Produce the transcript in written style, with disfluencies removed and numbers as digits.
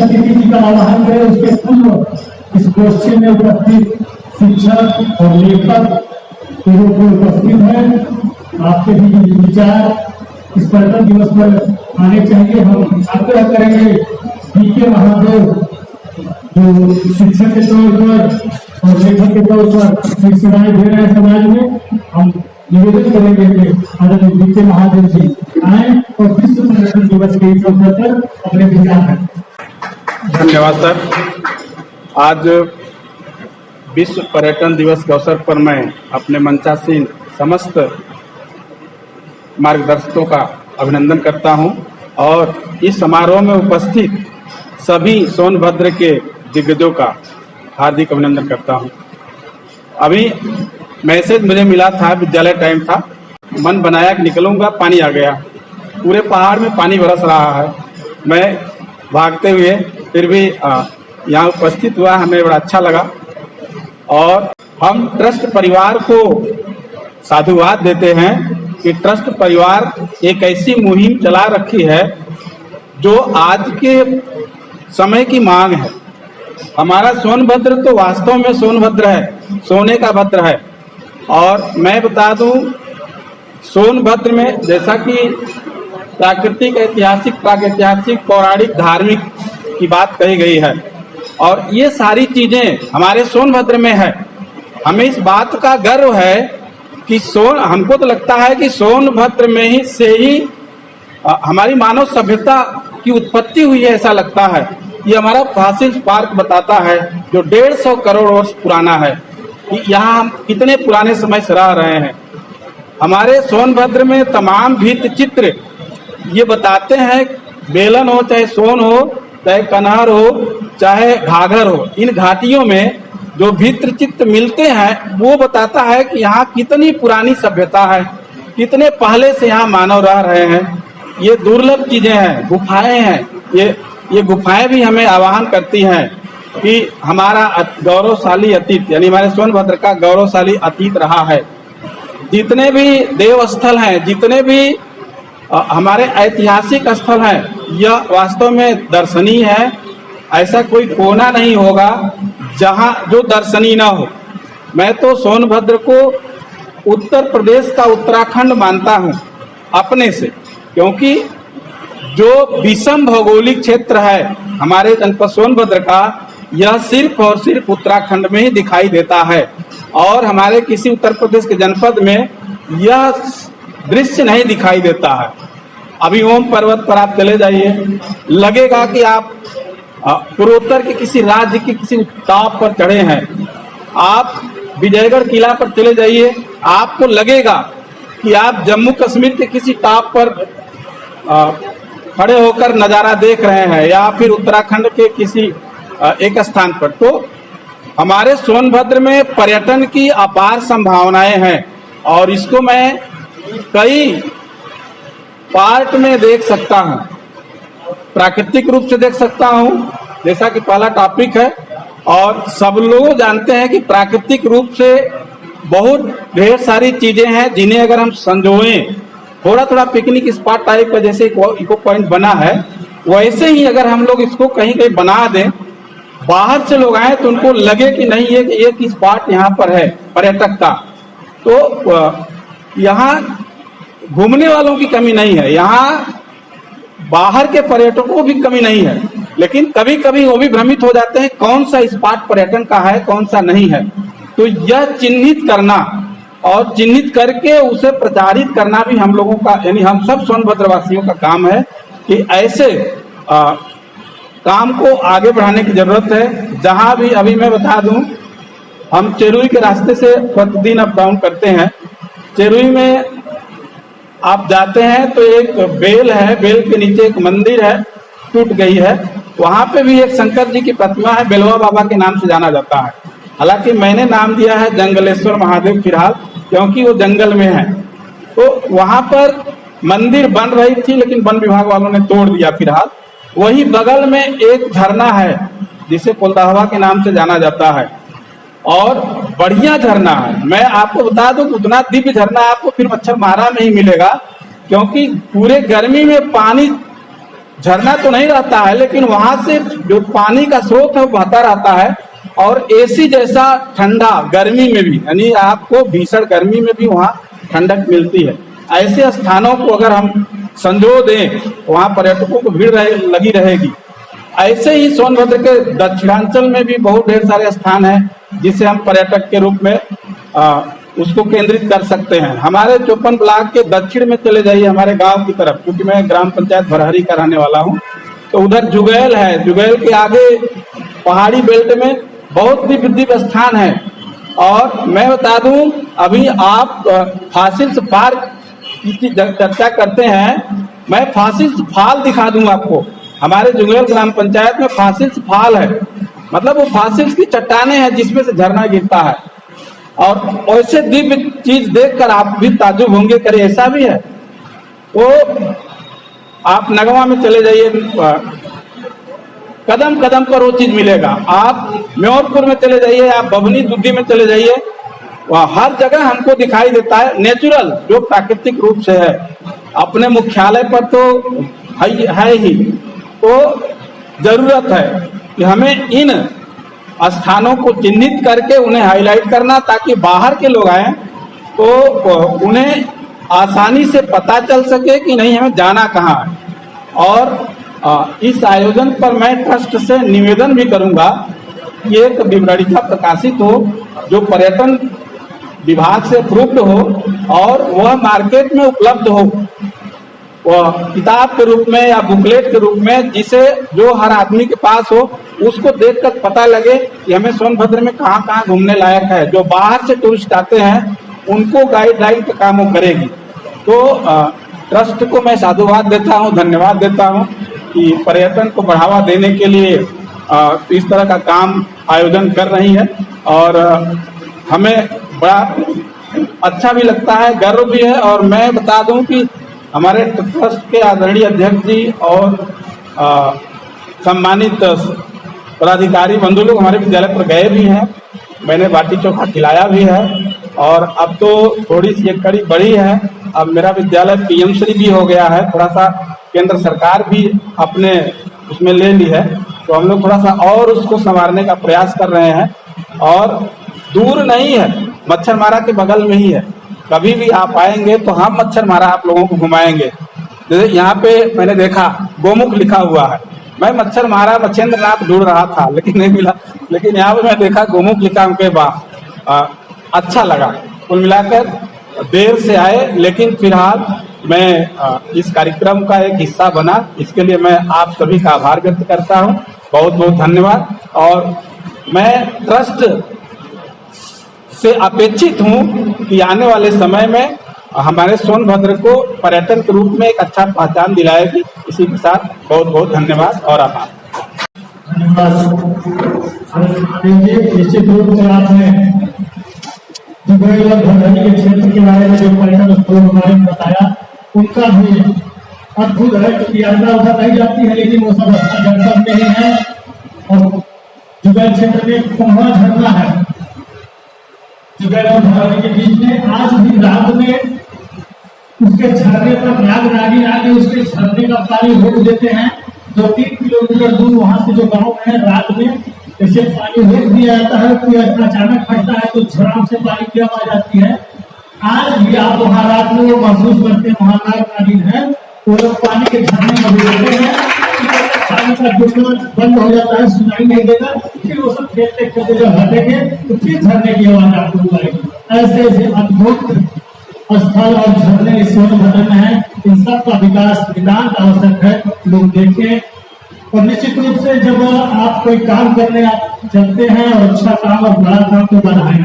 उपस्थिति जी का आह्वान करें। उसके पूर्व इस गोष्ठी में उपस्थित शिक्षक और लेखक उपस्थित हैं। आपके भी विचार इस पर्यटन दिवस पर आने चाहिए। हम आग्रह करेंगे बीके महादेव जो शिक्षक के तौर पर और लेखक के तौर पर सेवाएं दे रहे हैं समाज में, हम निवेदन करेंगे कि आदरणीय बीके महादेव जी आए और विश्व पर्यटन दिवस के इस अवसर पर अपने विचार रखें। धन्यवाद सर। आज विश्व पर्यटन दिवस के अवसर पर मैं अपने मंचासीन समस्त मार्गदर्शकों का अभिनंदन करता हूं और इस समारोह में उपस्थित सभी सोनभद्र के दिग्गजों का हार्दिक अभिनंदन करता हूं। अभी मैसेज मुझे मिला था, विद्यालय टाइम था, मन बनाया कि निकलूंगा, पानी आ गया। पूरे पहाड़ में पानी बरस रहा है। मैं भागते हुए फिर भी यहाँ उपस्थित हुआ, हमें बड़ा अच्छा लगा। और हम ट्रस्ट परिवार को साधुवाद देते हैं कि ट्रस्ट परिवार एक ऐसी मुहिम चला रखी है जो आज के समय की मांग है। हमारा सोनभद्र तो वास्तव में सोनभद्र है, सोने का भद्र है। और मैं बता दूं, सोनभद्र में जैसा कि प्राकृतिक, ऐतिहासिक, प्रागैतिहासिक, पौराणिक, धार्मिक की बात कही गई है और ये सारी चीजें हमारे सोनभद्र में है। हमें इस बात का गर्व है कि हमको तो लगता है कि सोनभद्र में ही से ही हमारी मानव सभ्यता की उत्पत्ति हुई है, ऐसा लगता है। ये हमारा फॉसिल्स पार्क बताता है जो 150 करोड़ वर्ष पुराना है। यहाँ हम कितने पुराने समय से रह रहे हैं। हमारे सोनभद्र में तमाम भित्ति चित्र ये बताते हैं, बेलन हो चाहे सोन हो चाहे कन्हार हो चाहे घाघर हो, इन घाटियों में जो भित्ति चित्र मिलते हैं वो बताता है कि यहाँ कितनी पुरानी सभ्यता है, कितने पहले से यहाँ मानव रह रहे हैं। ये दुर्लभ चीजें हैं, गुफाएं हैं। ये गुफाएं भी हमें आह्वान करती हैं कि हमारा गौरवशाली अतीत, यानी हमारे सोनभद्र का गौरवशाली अतीत रहा है। जितने भी देव स्थल हैं, जितने भी हमारे ऐतिहासिक स्थल हैं, यह वास्तव में दर्शनीय है। ऐसा कोई कोना नहीं होगा जहां जो दर्शनीय ना हो। मैं तो सोनभद्र को उत्तर प्रदेश का उत्तराखंड मानता हूं अपने से, क्योंकि जो विषम भौगोलिक क्षेत्र है हमारे जनपद सोनभद्र का, यह सिर्फ और सिर्फ उत्तराखंड में ही दिखाई देता है और हमारे किसी उत्तर प्रदेश के जनपद में यह दृश्य नहीं दिखाई देता है। अभी ओम पर्वत पर आप चले जाइए, लगेगा कि आप पूर्वोत्तर के किसी राज्य के किसी टॉप पर चढ़े हैं। आप विजयगढ़ किला पर चले जाइए, आपको लगेगा कि आप जम्मू कश्मीर के किसी टॉप पर खड़े होकर नजारा देख रहे हैं या फिर उत्तराखंड के किसी एक स्थान पर। तो हमारे सोनभद्र में पर्यटन की अपार संभावनाएं हैं और इसको मैं कई पार्ट में देख सकता हूं। प्राकृतिक रूप से देख सकता हूं, जैसा कि पहला टॉपिक है, और सब लोग जानते हैं कि प्राकृतिक रूप से बहुत ढेर सारी चीजें हैं जिन्हें अगर हम संजोएं, थोड़ा थोड़ा पिकनिक स्पॉट टाइप का जैसे इको पॉइंट बना है वैसे ही अगर हम लोग इसको कहीं कहीं बना दें, बाहर से लोग आए तो उनको लगे कि नहीं ये एक स्पॉट यहाँ पर है पर्यटक का, तो यहाँ घूमने वालों की कमी नहीं है, यहाँ बाहर के पर्यटकों की कमी नहीं है। लेकिन कभी कभी वो भी भ्रमित हो जाते हैं कौन सा स्पॉट पर्यटन का है कौन सा नहीं है। तो यह चिन्हित करना और चिन्हित करके उसे प्रचारित करना भी हम लोगों का, यानी हम सब सोनभद्र वासियों का काम है कि ऐसे काम को आगे बढ़ाने की जरूरत है। जहां भी अभी मैं बता दूं, हम चेरुई के रास्ते से प्रतिदिन अप डाउन करते हैं। चेरुई में आप जाते हैं तो एक बेल है, बेल के नीचे एक मंदिर है, टूट गई है, वहां पे भी एक शंकर जी की प्रतिमा है, बेलवा बाबा के नाम से जाना जाता है। हालांकि मैंने नाम दिया है जंगलेश्वर महादेव फिलहाल, क्योंकि वो जंगल में है। तो वहां पर मंदिर बन रही थी लेकिन वन विभाग वालों ने तोड़ दिया फिलहाल। वही बगल में एक झरना है जिसे कोलदाहवा के नाम से जाना जाता है और बढ़िया झरना है। मैं आपको बता दूं उतना दिव्य झरना आपको फिर मच्छर मारा में ही मिलेगा, क्योंकि पूरे गर्मी में पानी झरना तो नहीं रहता है, लेकिन वहां से जो पानी का स्रोत है वो बहता रहता है और एसी जैसा ठंडा गर्मी में भी, यानी आपको भीषण गर्मी में भी वहाँ ठंडक मिलती है। ऐसे स्थानों को अगर हम संजो दें, वहाँ पर्यटकों को भीड़ लगी रहेगी। ऐसे ही सोनभद्र के दक्षिणांचल में भी बहुत ढेर सारे स्थान हैं जिसे हम पर्यटक के रूप में उसको केंद्रित कर सकते हैं। हमारे चौपन ब्लॉक के दक्षिण में चले जाइए, हमारे गांव की तरफ, क्योंकि मैं ग्राम पंचायत भरहरी का रहने वाला हूं, तो उधर जुगैल है। जुगैल के आगे पहाड़ी बेल्ट में बहुत दिव्य दिव्य स्थान है। और मैं बता दूं, अभी आप फासिल्स पार्क की चर्चा करते हैं, मैं फासिल्स फाल दिखा दूं आपको। हमारे जुगैल ग्राम पंचायत में फासिल्स फाल है, मतलब वो फासिल्स की चट्टाने हैं जिसमें से झरना गिरता है। और ऐसे दिव्य चीज देखकर आप भी ताज्जुब होंगे, करे ऐसा भी है। वो आप नगवा में चले जाइए, कदम कदम पर वो चीज मिलेगा। आप म्योरपुर में चले जाइए, आप बभनी दुद्दी में चले जाइए, वहाँ हर जगह हमको दिखाई देता है नेचुरल, जो प्राकृतिक रूप से है। अपने मुख्यालय पर तो है ही, तो जरूरत है कि हमें इन स्थानों को चिन्हित करके उन्हें हाईलाइट करना, ताकि बाहर के लोग आए तो उन्हें आसानी से पता चल सके कि नहीं हमें जाना कहाँ है। और इस आयोजन पर मैं ट्रस्ट से निवेदन भी करूंगा कि एक विवरणिका प्रकाशित हो जो पर्यटन विभाग से अप्रूव्ड हो और वह मार्केट में उपलब्ध हो, वह किताब के रूप में या बुकलेट के रूप में, जिसे जो हर आदमी के पास हो, उसको देखकर पता लगे कि हमें सोनभद्र में कहाँ कहाँ घूमने लायक है। जो बाहर से टूरिस्ट आते हैं उनको गाइडलाइन का काम वो करेगी। तो ट्रस्ट को मैं साधुवाद देता हूँ, धन्यवाद देता हूँ कि पर्यटन को बढ़ावा देने के लिए इस तरह का काम आयोजन कर रही है। और हमें बड़ा अच्छा भी लगता है, गर्व भी है। और मैं बता दूं कि हमारे ट्रस्ट के आदरणीय अध्यक्ष जी और सम्मानित पदाधिकारी बंधु लोग हमारे विद्यालय पर गए भी हैं, मैंने बाटी चोखा खिलाया भी है। और अब तो थोड़ी सी एक कड़ी बढ़ी है, अब मेरा विद्यालय पीएम श्री भी हो गया है, थोड़ा सा केंद्र सरकार भी अपने उसमें ले ली है, तो हम लोग थोड़ा सा और उसको संवारने का प्रयास कर रहे हैं। और दूर नहीं है, मच्छरमारा के बगल में ही है, कभी भी आप आएंगे तो हम मच्छरमारा आप लोगों को घुमाएंगे। जैसे यहाँ पे मैंने देखा गोमुख लिखा हुआ है, मैं मच्छरमारा मच्छेंद्र नाथ ढूंढ रहा था लेकिन नहीं मिला, लेकिन यहाँ पे मैं देखा गोमुख लिखा के बाद अच्छा लगा। कुल मिलाकर देर से आए, लेकिन फिलहाल मैं इस कार्यक्रम का एक हिस्सा बना, इसके लिए मैं आप सभी का आभार व्यक्त करता हूँ। बहुत बहुत धन्यवाद। और मैं ट्रस्ट से अपेक्षित हूँ कि आने वाले समय में हमारे सोनभद्र को पर्यटन के रूप में एक अच्छा पहचान दिलाएगी। इसी के साथ बहुत बहुत धन्यवाद और आभार। निश्चित रूप से आपने जुगैल और भरहरी के क्षेत्र के बारे में जो पर्यटन स्थलों के बारे में बताया, उनका भी अद्भुत है, क्योंकि यात्रा उधर नहीं जाती है, लेकिन वो सब जनपद में ही है। और जुगैल क्षेत्र में कुंभा झरना है जुगैल और भरहरी के बीच में। आज भी रात में उसके झरने पर नाग नागिन आके उसके झरने का पानी रोक देते हैं। 2-3 किलोमीटर दूर वहां से जो गांव है, रात में ऐसे पानी रोक दिया जाता है, कोई अचानक फटता है तो झड़ाम से पानी की आवाज आती है। आज भी आप वहां रात में वो महसूस करते हैं, वहां नाग नागिन है, वो लोग पानी के झरने में रहते हैं, पानी का जुड़ना बंद हो जाता है, सुनाई नहीं देगा, फिर वो सब खेलते खेलते जब हटेंगे तो फिर झरने की आवाज आपको आएगी। ऐसे ऐसे अद्भुत स्थल और झरने इस सोनभद्र में है, इन सब का विकास नितांत आवश्यक है, लोग देखें। और निश्चित रूप से जब आप कोई काम करने आप चलते हैं और अच्छा काम और बड़ा काम तो बढ़ाएं,